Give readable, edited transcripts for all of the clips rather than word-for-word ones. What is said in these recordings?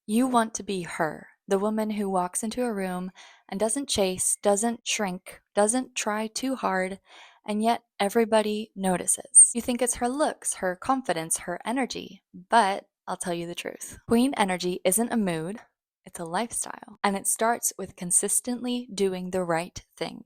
You want to be her, the woman who walks into a room and doesn't chase, doesn't shrink, doesn't try too hard, and yet everybody notices. You think it's her looks, her confidence, her energy, but I'll tell you the truth. Queen energy isn't a mood, it's a lifestyle, and it starts with consistently doing the right thing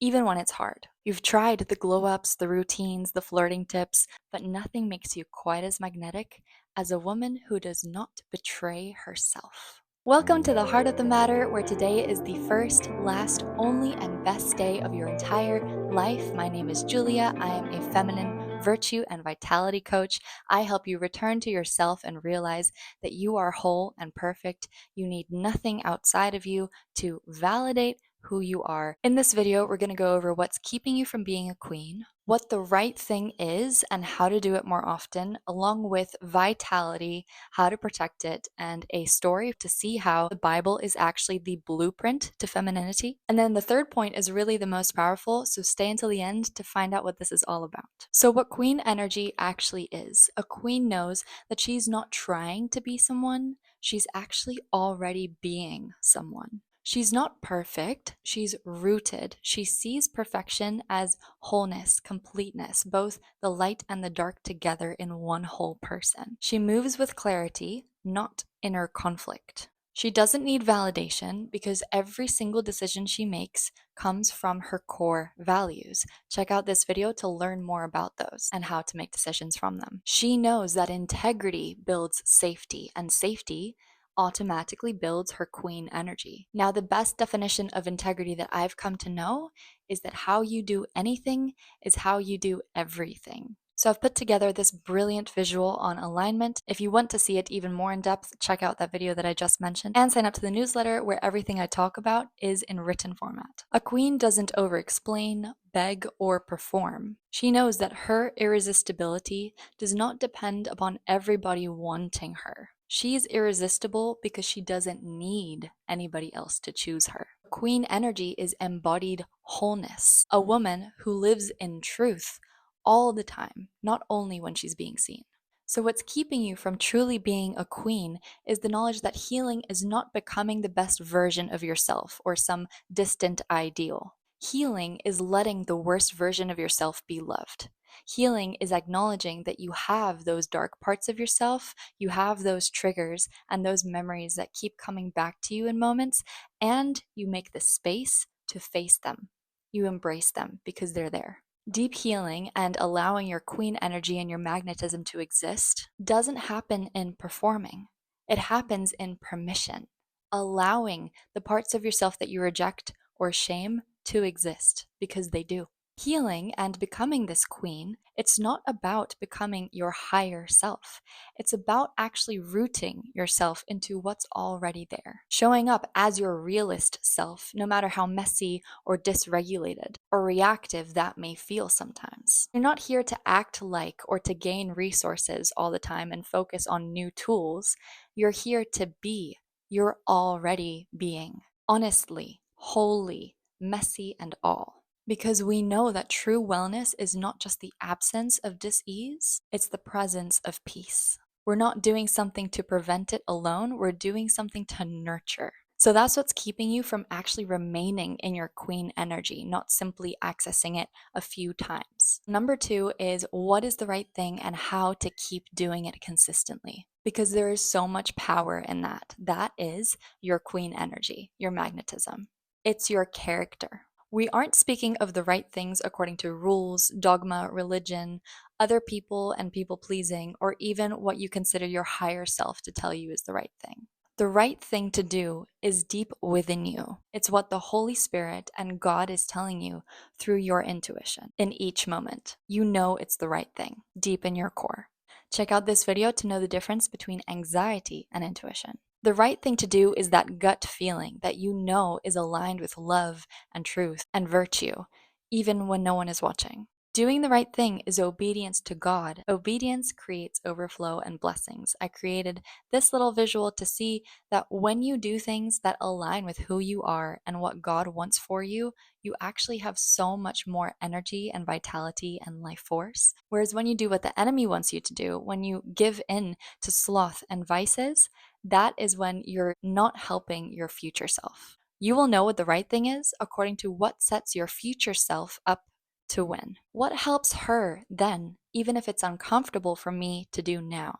even when it's hard. You've tried the glow ups, the routines, the flirting tips, but nothing makes you quite as magnetic as a woman who does not betray herself. Welcome to the heart of the matter, where today is the first, last, only, and best day of your entire life. My name is Julia. I am a feminine virtue and vitality coach. I help you return to yourself and realize that you are whole and perfect. You need nothing outside of you to validate who you are. In this video, we're going to go over what's keeping you from being a queen, what the right thing is and how to do it more often, along with vitality, how to protect it, and a story to see how the Bible is actually the blueprint to femininity. And then the third point is really the most powerful, so stay until the end to find out what this is all about. So what queen energy actually is. A queen knows that she's not trying to be someone, she's actually already being someone. She's not perfect, she's rooted. She sees perfection as wholeness, completeness, both the light and the dark together in one whole person. She moves with clarity, not inner conflict. She doesn't need validation because every single decision she makes comes from her core values. Check out this video to learn more about those and how to make decisions from them. She knows that integrity builds safety, and safety automatically builds her queen energy. Now, the best definition of integrity that I've come to know is that how you do anything is how you do everything. So I've put together this brilliant visual on alignment. If you want to see it even more in depth, check out that video that I just mentioned and sign up to the newsletter where everything I talk about is in written format. A queen doesn't over-explain, beg, or perform. She knows that her irresistibility does not depend upon everybody wanting her. She's irresistible because she doesn't need anybody else to choose her. Queen energy is embodied wholeness, a woman who lives in truth all the time, not only when she's being seen. So, what's keeping you from truly being a queen is the knowledge that healing is not becoming the best version of yourself or some distant ideal. Healing is letting the worst version of yourself be loved. Healing is acknowledging that you have those dark parts of yourself, you have those triggers and those memories that keep coming back to you in moments, and you make the space to face them. You embrace them because they're there. Deep healing and allowing your queen energy and your magnetism to exist doesn't happen in performing. It happens in permission, allowing the parts of yourself that you reject or shame to exist because they do. Healing and becoming this queen, it's not about becoming your higher self. It's about actually rooting yourself into what's already there. Showing up as your realist self, no matter how messy or dysregulated or reactive that may feel sometimes. You're not here to act like or to gain resources all the time and focus on new tools. You're here to be. You're already being. Honestly, wholly, messy, and all. Because we know that true wellness is not just the absence of dis-ease, it's the presence of peace. We're not doing something to prevent it alone, we're doing something to nurture. So that's what's keeping you from actually remaining in your queen energy, not simply accessing it a few times. Number 2 is what is the right thing and how to keep doing it consistently. Because there is so much power in that. That is your queen energy, your magnetism. It's your character. We aren't speaking of the right things according to rules, dogma, religion, other people and people pleasing, or even what you consider your higher self to tell you is the right thing. The right thing to do is deep within you. It's what the Holy Spirit and God is telling you through your intuition in each moment. You know it's the right thing, deep in your core. Check out this video to know the difference between anxiety and intuition. The right thing to do is that gut feeling that you know is aligned with love and truth and virtue, even when no one is watching. Doing the right thing is obedience to God. Obedience creates overflow and blessings. I created this little visual to see that when you do things that align with who you are and what God wants for you, you actually have so much more energy and vitality and life force. Whereas when you do what the enemy wants you to do, when you give in to sloth and vices, that is when you're not helping your future self. You will know what the right thing is according to what sets your future self up to win. What helps her then, even if it's uncomfortable for me to do now?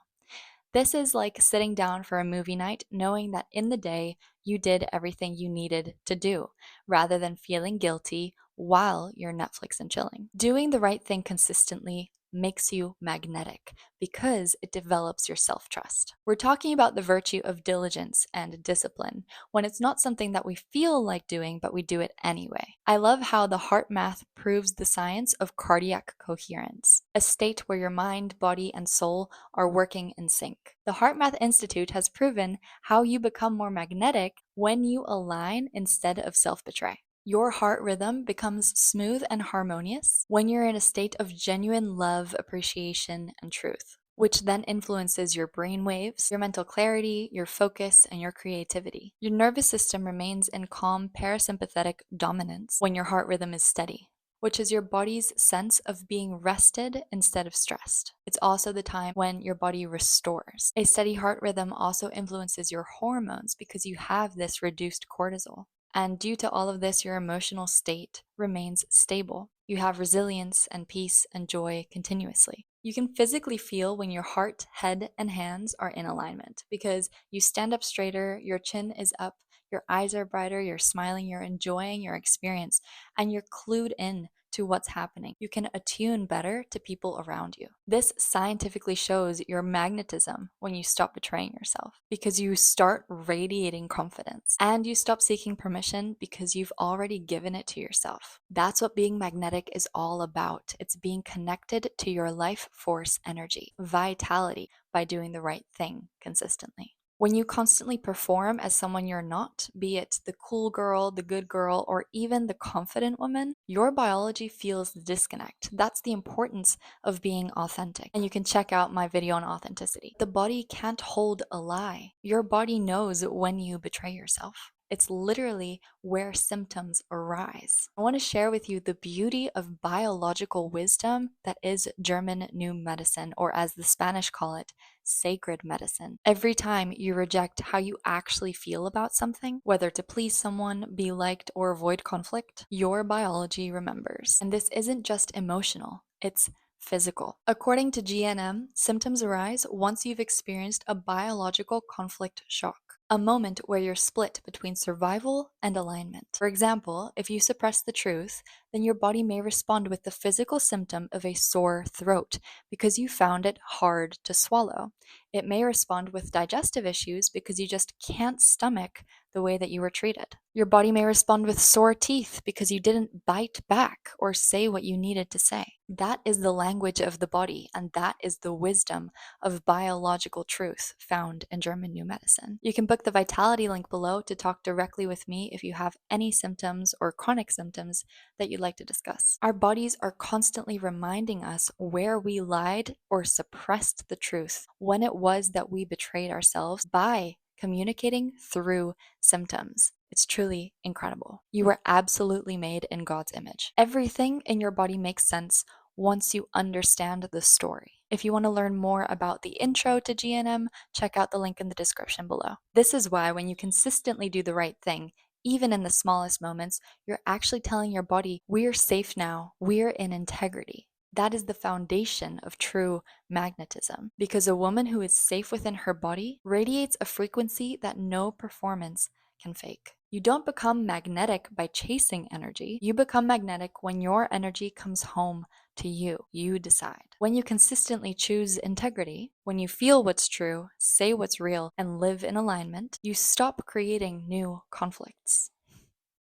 This is like sitting down for a movie night knowing that in the day you did everything you needed to do, rather than feeling guilty while you're Netflix and chilling. Doing the right thing consistently makes you magnetic because it develops your self trust. We're talking about the virtue of diligence and discipline when it's not something that we feel like doing, but we do it anyway. I love how the heart math proves the science of cardiac coherence, a state where your mind, body, and soul are working in sync. The Heart Math Institute has proven how you become more magnetic when you align instead of self-betray. Your heart rhythm becomes smooth and harmonious when you're in a state of genuine love, appreciation, and truth, which then influences your brain waves, your mental clarity, your focus, and your creativity. Your nervous system remains in calm parasympathetic dominance when your heart rhythm is steady, which is your body's sense of being rested instead of stressed. It's also the time when your body restores. A steady heart rhythm also influences your hormones because you have this reduced cortisol. And due to all of this, your emotional state remains stable. You have resilience and peace and joy continuously. You can physically feel when your heart, head, and hands are in alignment because you stand up straighter, your chin is up, your eyes are brighter, you're smiling, you're enjoying your experience, and you're clued in to what's happening. You can attune better to people around you. This scientifically shows your magnetism when you stop betraying yourself because you start radiating confidence and you stop seeking permission because you've already given it to yourself. That's what being magnetic is all about. It's being connected to your life force energy, vitality, by doing the right thing consistently. When you constantly perform as someone you're not, be it the cool girl, the good girl, or even the confident woman, your biology feels the disconnect. That's the importance of being authentic. And you can check out my video on authenticity. The body can't hold a lie. Your body knows when you betray yourself. It's literally where symptoms arise. I want to share with you the beauty of biological wisdom that is German New Medicine, or as the Spanish call it, sacred medicine. Every time you reject how you actually feel about something, whether to please someone, be liked, or avoid conflict, your biology remembers. And this isn't just emotional, it's physical. According to GNM, symptoms arise once you've experienced a biological conflict shock, a moment where you're split between survival and alignment. For example, if you suppress the truth, then your body may respond with the physical symptom of a sore throat because you found it hard to swallow. It may respond with digestive issues because you just can't stomach the way that you were treated. Your body may respond with sore teeth because you didn't bite back or say what you needed to say. That is the language of the body, and that is the wisdom of biological truth found in German New Medicine. You can book the Vitality link below to talk directly with me if you have any symptoms or chronic symptoms that you'd like to discuss. Our bodies are constantly reminding us where we lied or suppressed the truth, when it was that we betrayed ourselves by communicating through symptoms. It's truly incredible. You are absolutely made in God's image. Everything in your body makes sense once you understand the story. If you want to learn more about the intro to GNM, check out the link in the description below. This is why when you consistently do the right thing, even in the smallest moments, you're actually telling your body, we're safe now, we're in integrity. That is the foundation of true magnetism, because a woman who is safe within her body radiates a frequency that no performance can fake. You don't become magnetic by chasing energy. You become magnetic when your energy comes home to you. You decide. When you consistently choose integrity, when you feel what's true, say what's real, and live in alignment, you stop creating new conflicts.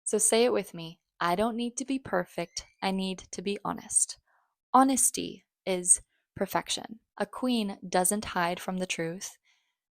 So say it with me. I don't need to be perfect. I need to be honest. Honesty is perfection. A queen doesn't hide from the truth.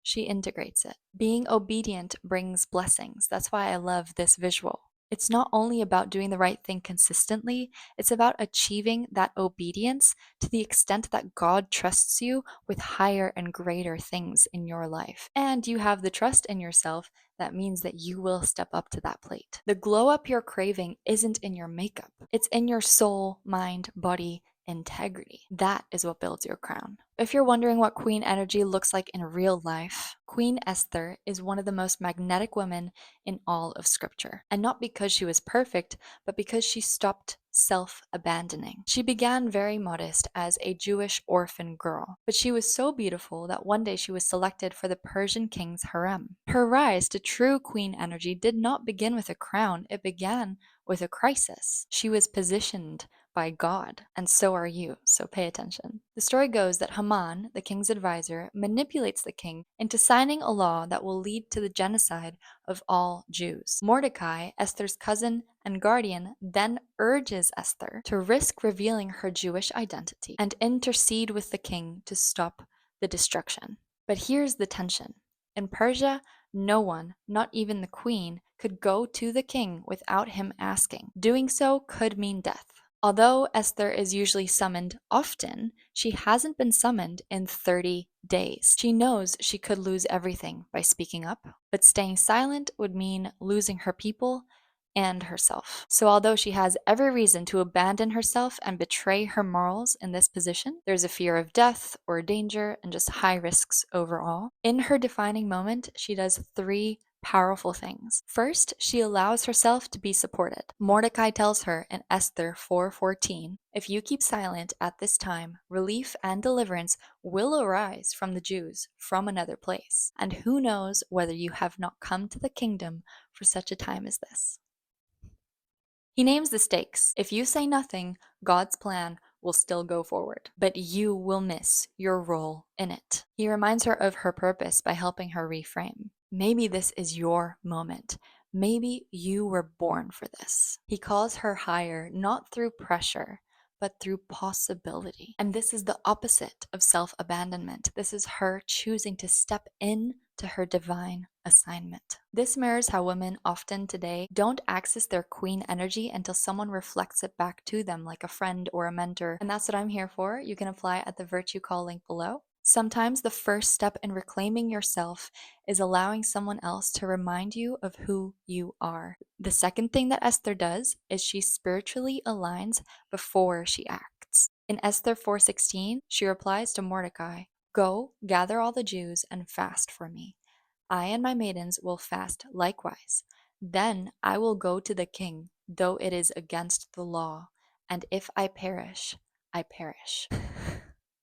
She integrates it. Being obedient brings blessings. That's why I love this visual. It's not only about doing the right thing consistently, it's about achieving that obedience to the extent that God trusts you with higher and greater things in your life. And you have the trust in yourself that means that you will step up to that plate. The glow up you're craving isn't in your makeup, it's in your soul, mind, body, integrity. That is what builds your crown. If you're wondering what queen energy looks like in real life, Queen Esther is one of the most magnetic women in all of scripture. And not because she was perfect, but because she stopped self-abandoning. She began very modest as a Jewish orphan girl, but she was so beautiful that one day she was selected for the Persian king's harem. Her rise to true queen energy did not begin with a crown, it began with a crisis. She was positioned by God, and so are you, so pay attention. The story goes that Haman, the king's advisor, manipulates the king into signing a law that will lead to the genocide of all Jews. Mordecai, Esther's cousin and guardian, then urges Esther to risk revealing her Jewish identity and intercede with the king to stop the destruction. But here's the tension. In Persia, no one, not even the queen, could go to the king without him asking. Doing so could mean death. Although Esther is usually summoned often, she hasn't been summoned in 30 days. She knows she could lose everything by speaking up, but staying silent would mean losing her people and herself. So although she has every reason to abandon herself and betray her morals in this position, there's a fear of death or danger and just high risks overall. In her defining moment, she does three powerful things. First, she allows herself to be supported. Mordecai tells her in Esther 4:14, "If you keep silent at this time, relief and deliverance will arise from the Jews from another place. And who knows whether you have not come to the kingdom for such a time as this." He names the stakes. If you say nothing, God's plan will still go forward, but you will miss your role in it. He reminds her of her purpose by helping her reframe. Maybe this is your moment. Maybe you were born for this. He calls her higher, not through pressure, but through possibility. And this is the opposite of self-abandonment. This is her choosing to step in to her divine assignment. This mirrors how women often today don't access their queen energy until someone reflects it back to them, like a friend or a mentor. And that's what I'm here for. You can apply at the Virtue Call link below. Sometimes the first step in reclaiming yourself is allowing someone else to remind you of who you are. The second thing that Esther does is she spiritually aligns before she acts. In Esther 4:16, she replies to Mordecai, "Go, gather all the Jews and fast for me. I and my maidens will fast likewise. Then I will go to the king, though it is against the law, and if I perish, I perish."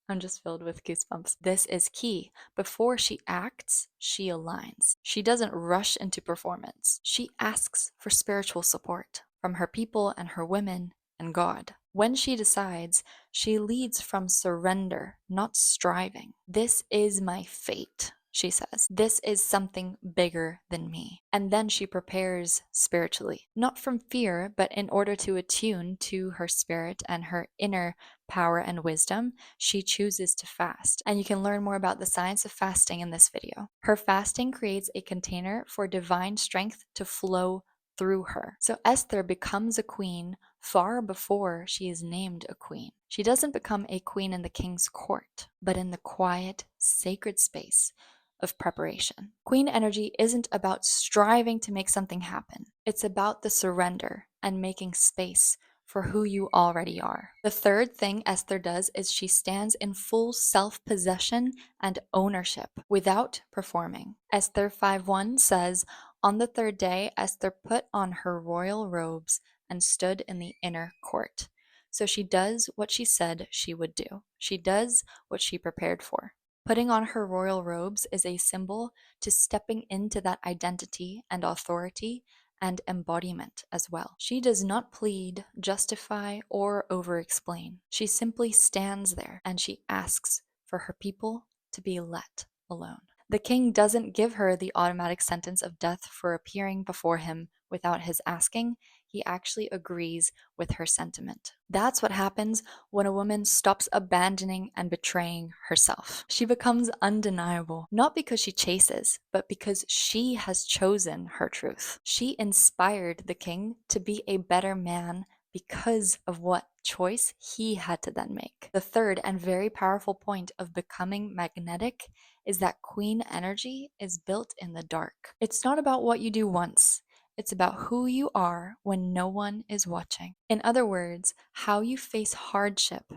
I'm just filled with goosebumps. This is key. Before she acts, she aligns. She doesn't rush into performance. She asks for spiritual support from her people and her women and God. When she decides, she leads from surrender, not striving. "This is my fate," she says. "This is something bigger than me." And then she prepares spiritually, not from fear, but in order to attune to her spirit and her inner power and wisdom, she chooses to fast. And you can learn more about the science of fasting in this video. Her fasting creates a container for divine strength to flow through her. So Esther becomes a queen far before she is named a queen. She doesn't become a queen in the king's court, but in the quiet, sacred space of preparation. Queen energy isn't about striving to make something happen. It's about the surrender and making space for who you already are. The third thing Esther does is she stands in full self-possession and ownership without performing. Esther 5:1 says, "On the third day, Esther put on her royal robes and stood in the inner court." So she does what she said she would do. She does what she prepared for. Putting on her royal robes is a symbol to stepping into that identity and authority and embodiment as well. She does not plead, justify, or over-explain. She simply stands there and she asks for her people to be let alone. The king doesn't give her the automatic sentence of death for appearing before him without his asking. He actually agrees with her sentiment. That's what happens when a woman stops abandoning and betraying herself. She becomes undeniable, not because she chases, but because she has chosen her truth. She inspired the king to be a better man because of what choice he had to then make. The third and very powerful point of becoming magnetic is that queen energy is built in the dark. It's not about what you do once. It's about who you are when no one is watching. In other words, how you face hardship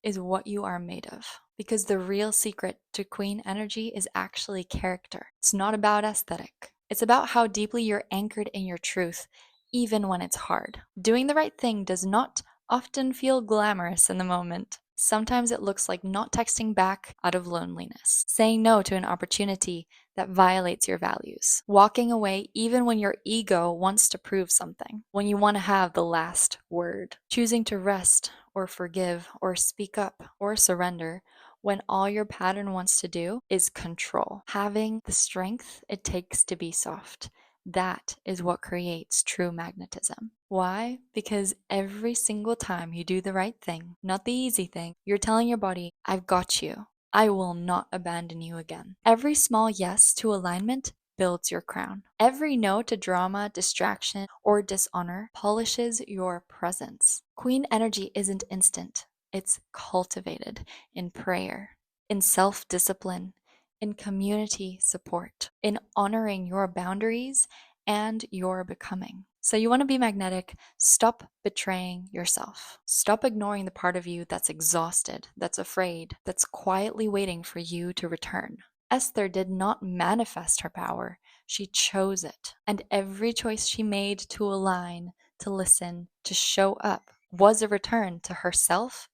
is what you are made of. Because the real secret to queen energy is actually character. It's not about aesthetic. It's about how deeply you're anchored in your truth, even when it's hard. Doing the right thing does not often feel glamorous in the moment. Sometimes it looks like not texting back out of loneliness, saying no to an opportunity that violates your values, walking away even when your ego wants to prove something, when you want to have the last word, choosing to rest or forgive or speak up or surrender when all your pattern wants to do is control, having the strength it takes to be soft. That is what creates true magnetism. Why? Because every single time you do the right thing, not the easy thing, you're telling your body, I've got you. I will not abandon you again. Every small yes to alignment builds your crown. Every no to drama, distraction, or dishonor polishes your presence. Queen energy isn't instant, it's cultivated in prayer, in self discipline, in community support, in honoring your boundaries and your becoming. So, you want to be magnetic, stop betraying yourself. Stop ignoring the part of you that's exhausted, that's afraid, that's quietly waiting for you to return. Esther did not manifest her power, she chose it. And every choice she made to align, to listen, to show up was a return to herself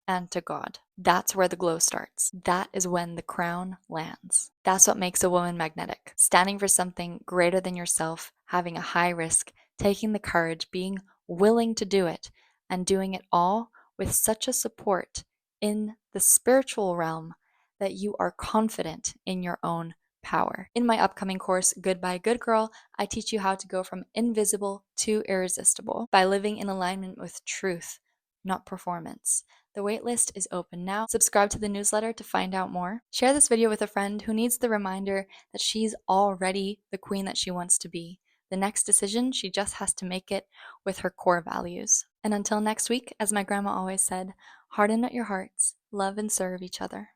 and to God. That's where the glow starts. That is when the crown lands. That's what makes a woman magnetic. Standing for something greater than yourself, having a high risk, taking the courage, being willing to do it, and doing it all with such a support in the spiritual realm that you are confident in your own power. In my upcoming course, Goodbye Good Girl, I teach you how to go from invisible to irresistible by living in alignment with truth, not performance. The waitlist is open now. Subscribe to the newsletter to find out more. Share this video with a friend who needs the reminder that she's already the queen that she wants to be. The next decision, she just has to make it with her core values. And until next week, as my grandma always said, harden at your hearts, love and serve each other.